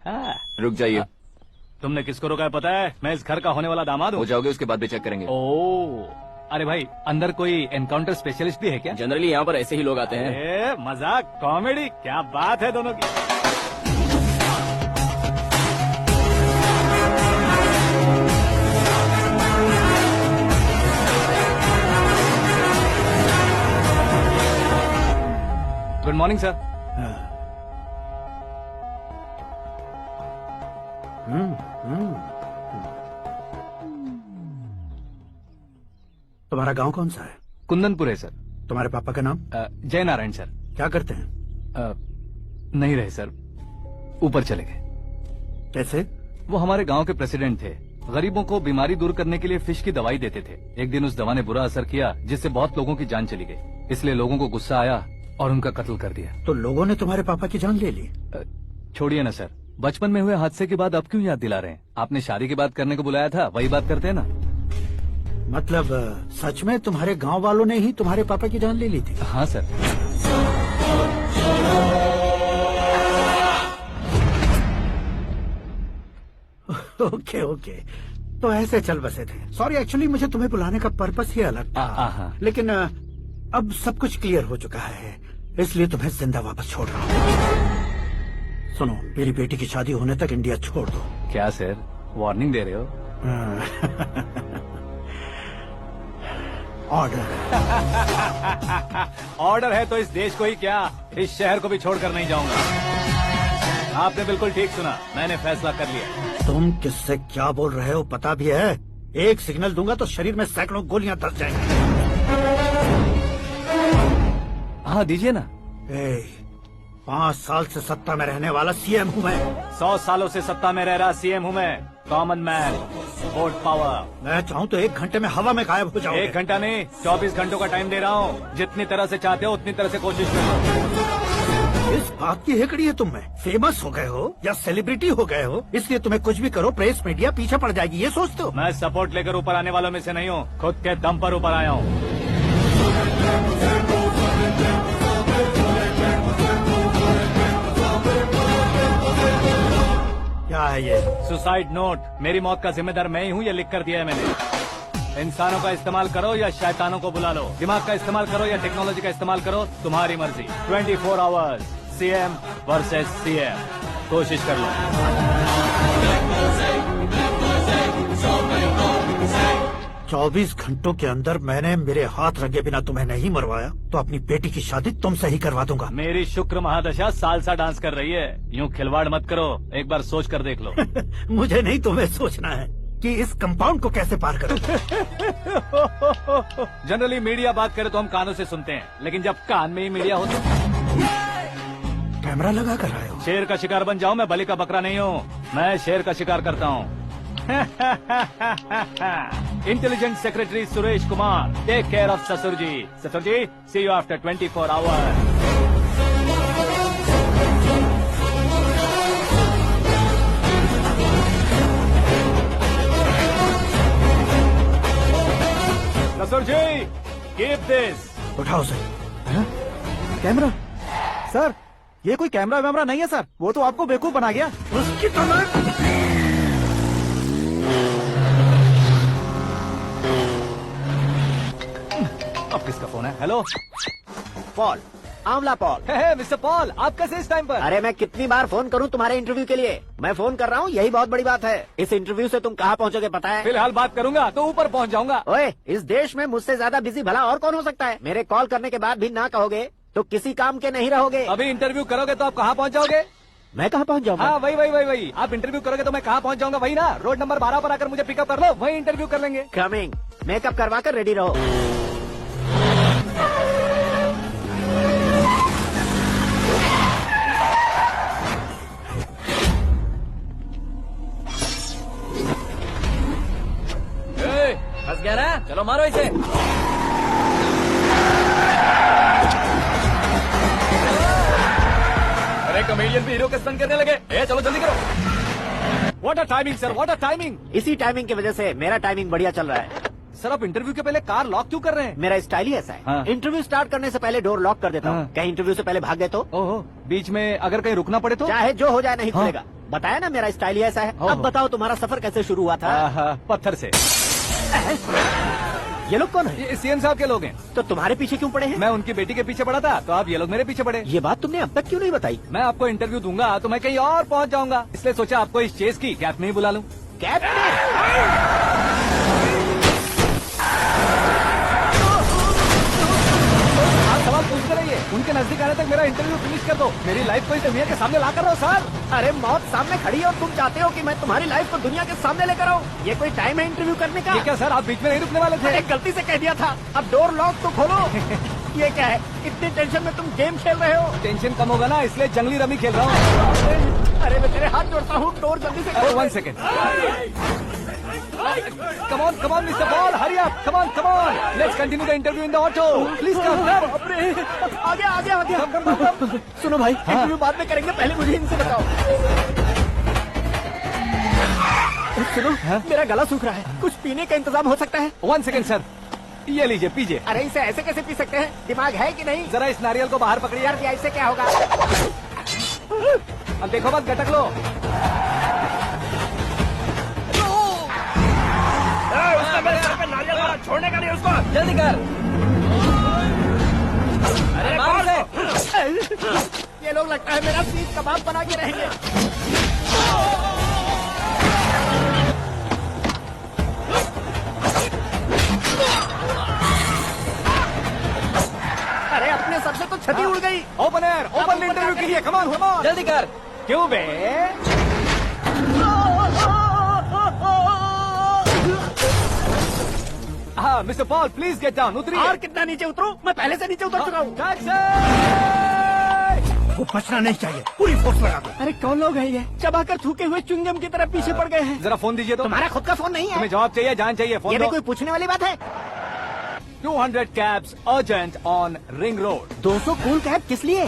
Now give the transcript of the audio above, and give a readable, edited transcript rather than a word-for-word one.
हाँ। रुक जाइए। तुमने किसको रोका है पता है? मैं इस घर का होने वाला दामाद हूँ। हो जाओगे उसके बाद भी चेक करेंगे। ओ, अरे भाई अंदर कोई एनकाउंटर स्पेशलिस्ट भी है क्या? जनरली यहाँ पर ऐसे ही लोग आते हैं। मजाक कॉमेडी, क्या बात है दोनों की। Good morning sir. तुम्हारा गांव कौन सा है? कुंदनपुर है सर। तुम्हारे पापा का नाम? जय नारायण सर। क्या करते हैं? नहीं रहे सर, ऊपर चले गए। कैसे? वो हमारे गांव के प्रेसिडेंट थे। गरीबों को बीमारी दूर करने के लिए फिश की दवाई देते थे। एक दिन उस दवा ने बुरा असर किया जिससे बहुत लोगों की जान चली गई। इसलिए लोगों को गुस्सा आया और उनका कत्ल कर दिया। तो लोगों ने तुम्हारे पापा की जान ले ली? छोड़िए ना सर, बचपन में हुए हादसे के बाद अब क्यों याद दिला रहे हैं? आपने शादी की बात करने को बुलाया था, वही बात करते हैं ना। मतलब सच में तुम्हारे गांव वालों ने ही तुम्हारे पापा की जान ले ली थी? हाँ सर। ओके ओके, तो ऐसे चल बसे थे। सॉरी, एक्चुअली मुझे तुम्हें बुलाने का पर्पस ही अलग था। लेकिन अब सब कुछ क्लियर हो चुका है, इसलिए तुम्हें जिंदा वापस छोड़ रहा हूँ। सुनो, मेरी बेटी की शादी होने तक इंडिया छोड़ दो। क्या सर, वार्निंग दे रहे हो? ऑर्डर। ऑर्डर है तो इस देश को ही क्या, इस शहर को भी छोड़कर नहीं जाऊंगा। आपने बिल्कुल ठीक सुना, मैंने फैसला कर लिया। तुम किससे क्या बोल रहे हो पता भी है? एक सिग्नल दूंगा तो शरीर में सैकड़ों गोलियां धस जाएंगी। हाँ दीजिए ना। 5 साल से सत्ता में रहने वाला सीएम हूँ मैं। 100 सालों से सत्ता में रह रहा सीएम हूँ मैं। Common man, vote power. मैं चाहूँ तो 1 घंटे में हवा में गायब हो जाऊँ। 1 घंटा नहीं, 24 घंटों का टाइम दे रहा हूँ। जितनी तरह से चाहते हो उतनी तरह से कोशिश करो। इस बात की हेकड़ी है तुम में। फेमस हो गए हो या सेलिब्रिटी हो गए हो, इसलिए तुम्हें कुछ भी करो प्रेस मीडिया पीछे पड़ जाएगी, ये सोचते हो? मैं सपोर्ट लेकर ऊपर आने वालों में से नहीं हूँ, खुद के दम पर ऊपर आया हूँ। क्या है ये? Suicide note. मेरी मौत का जिम्मेदार मैं ही हूँ, ये लिख कर दिया है मैंने। इंसानों का इस्तेमाल करो या शैतानों को बुला लो, दिमाग का इस्तेमाल करो या टेक्नोलॉजी का इस्तेमाल करो, तुम्हारी मर्जी। 24 आवर्स, सीएम वर्सेस सीएम, कोशिश कर लो। 24 घंटों के अंदर मैंने मेरे हाथ रंगे बिना तुम्हें नहीं मरवाया तो अपनी बेटी की शादी तुमसे ही करवा दूंगा। मेरी शुक्र महादशा सालसा डांस कर रही है, यूँ खिलवाड़ मत करो, एक बार सोच कर देख लो। मुझे नहीं, तुम्हें सोचना है कि इस कंपाउंड को कैसे पार करूं। जनरली मीडिया बात करे तो हम कानों से सुनते हैं, लेकिन जब कान में ही मीडिया हो तो कैमरा लगा कर आए हो। शेर का शिकार बन जाऊं, मैं बलि का बकरा नहीं हूँ, मैं शेर का शिकार करता हूँ। Intelligent secretary Suresh Kumar, take care of ससुर जी। ससुर जी, सी यू आफ्टर 24 आवर्स। ससुर जी, कीप दिस। उठाओ सर। कैमरा? सर, ये कोई कैमरा वैमरा नहीं है सर, वो तो आपको बेवकूफ बना गया। उसकी तो मैं... अब किसका फोन है? हेलो पॉल, आंवला पॉल। मिस्टर पॉल, आप कैसे इस टाइम पर? अरे मैं कितनी बार फोन करूं तुम्हारे इंटरव्यू के लिए? मैं फोन कर रहा हूं, यही बहुत बड़ी बात है। इस इंटरव्यू से तुम कहां पहुंचोगे पता है? फिलहाल बात करूंगा तो ऊपर पहुंच जाऊंगा। ओए, इस देश में मुझसे ज्यादा बिजी भला और कौन हो सकता है? मेरे कॉल करने के बाद भी ना कहोगे तो किसी काम के नहीं रहोगे। अभी इंटरव्यू करोगे तो आप कहाँ पहुँच जाओगे? मैं कहाँ पहुँच जाऊंगा? हाँ वही। आप इंटरव्यू करोगे तो मैं कहाँ पहुँच जाऊंगा? वही ना, रोड नंबर 12 पर आकर मुझे पिकअप कर लो, वही इंटरव्यू कर लेंगे। कमिंग। मेकअप करवा कर रेडी रहो। फंस गया ना, चलो मारो इसे। अरे कमेडियन भी हीरो के स्टंट करने लगे। चलो जल्दी करो। What a timing sir, what a timing. इसी टाइमिंग की वजह से मेरा टाइमिंग बढ़िया चल रहा है। सर आप इंटरव्यू के पहले कार लॉक क्यों कर रहे हैं? मेरा स्टाइल ही ऐसा है। हाँ। इंटरव्यू स्टार्ट करने से पहले डोर लॉक कर देता हूँ। हाँ। कहीं इंटरव्यू से पहले भाग गए तो? ओहो, बीच में अगर कहीं रुकना पड़े तो? चाहे जो हो जाए नहीं हाँ। खुलेगा। बताया ना मेरा स्टाइल ही ऐसा है। अब बताओ तुम्हारा सफर कैसे शुरू हुआ था? पत्थर से। ये लोग कौन है? ये सीएम साहब के लोग हैं। तो तुम्हारे पीछे क्यों पड़े हैं? मैं उनकी बेटी के पीछे पड़ा था, तो आप ये लोग मेरे पीछे पड़े। ये बात तुमने अब तक क्यों नहीं बताई? मैं आपको इंटरव्यू दूंगा तो मैं कहीं और पहुंच जाऊंगा, इसलिए सोचा आपको इस चेस की कैप में ही बुला लूं। कैब में? आप सवाल पूछते रहिए, उनके नजदीक आने तक मेरा इंटरव्यू फिनिश कर दो। मेरी लाइफ को इस दुनिया के सामने ला कर रहो सर। अरे मौत सामने खड़ी है और तुम चाहते हो कि मैं तुम्हारी लाइफ को दुनिया के सामने लेकर आऊं? ये कोई टाइम है इंटरव्यू करने का? ये क्या सर, आप बीच में नहीं रुकने वाले थे? अरे गलती से कह दिया था। अब डोर लॉक तो खोलो। ये क्या है? इतनी टेंशन में तुम गेम खेल रहे हो? टेंशन कम होगा ना, इसलिए जंगली रमी खेल रहा हूँ। अरे मैं तेरे हाथ जोड़ता हूँ, डोर जल्दी से खोलो। 1 second. Come on, Mr. Paul, hurry up. Come on. Let's continue the interview in the auto. Please come. आ गया। Come. सुनो भाई, इंटरव्यू बाद में करेंगे, पहले मुझे इनसे बताओ। सुनो, मेरा गला सूख रहा है, कुछ पीने का इंतजाम हो सकता है? 1 सेकेंड सर, ये लीजिए पीजिए। अरे इसे ऐसे कैसे पी सकते हैं? दिमाग है कि नहीं? जरा इस नारियल को बाहर पकड़िए। यार ऐसे क्या होगा? अब देखो मत, गटक लो। छोड़ने का नहीं उसको। जल्दी कर। अरे मार दे। ये लोग लगता है मेरा सीख कबाब बना के रहेंगे। अरे अपने सर से तो छती उड़ गई। ओपन एयर, ओपन इंटरव्यू के लिए। कम ऑन, जल्दी कर। क्यों बे? हाँ mister Paul, please get down. उतरिए। और कितना नीचे उतरूं? मैं पहले से नीचे उतर चुका हूँ। टैक्सी! वो बचना नहीं चाहिए, पूरी फोर्स लगा दो। अरे कौन लोग हैं ये? चबाकर थूके हुए च्युइंगम की तरह पीछे पड़ गए हैं। जरा फोन दीजिए तो। तुम्हारा खुद का फोन नहीं है? तुम्हें जवाब चाहिए, जान चाहिए, फोन ये भी दो। कोई पूछने वाली बात है? 200 cabs urgent on Ring Road. 200 cool cab किस लिए?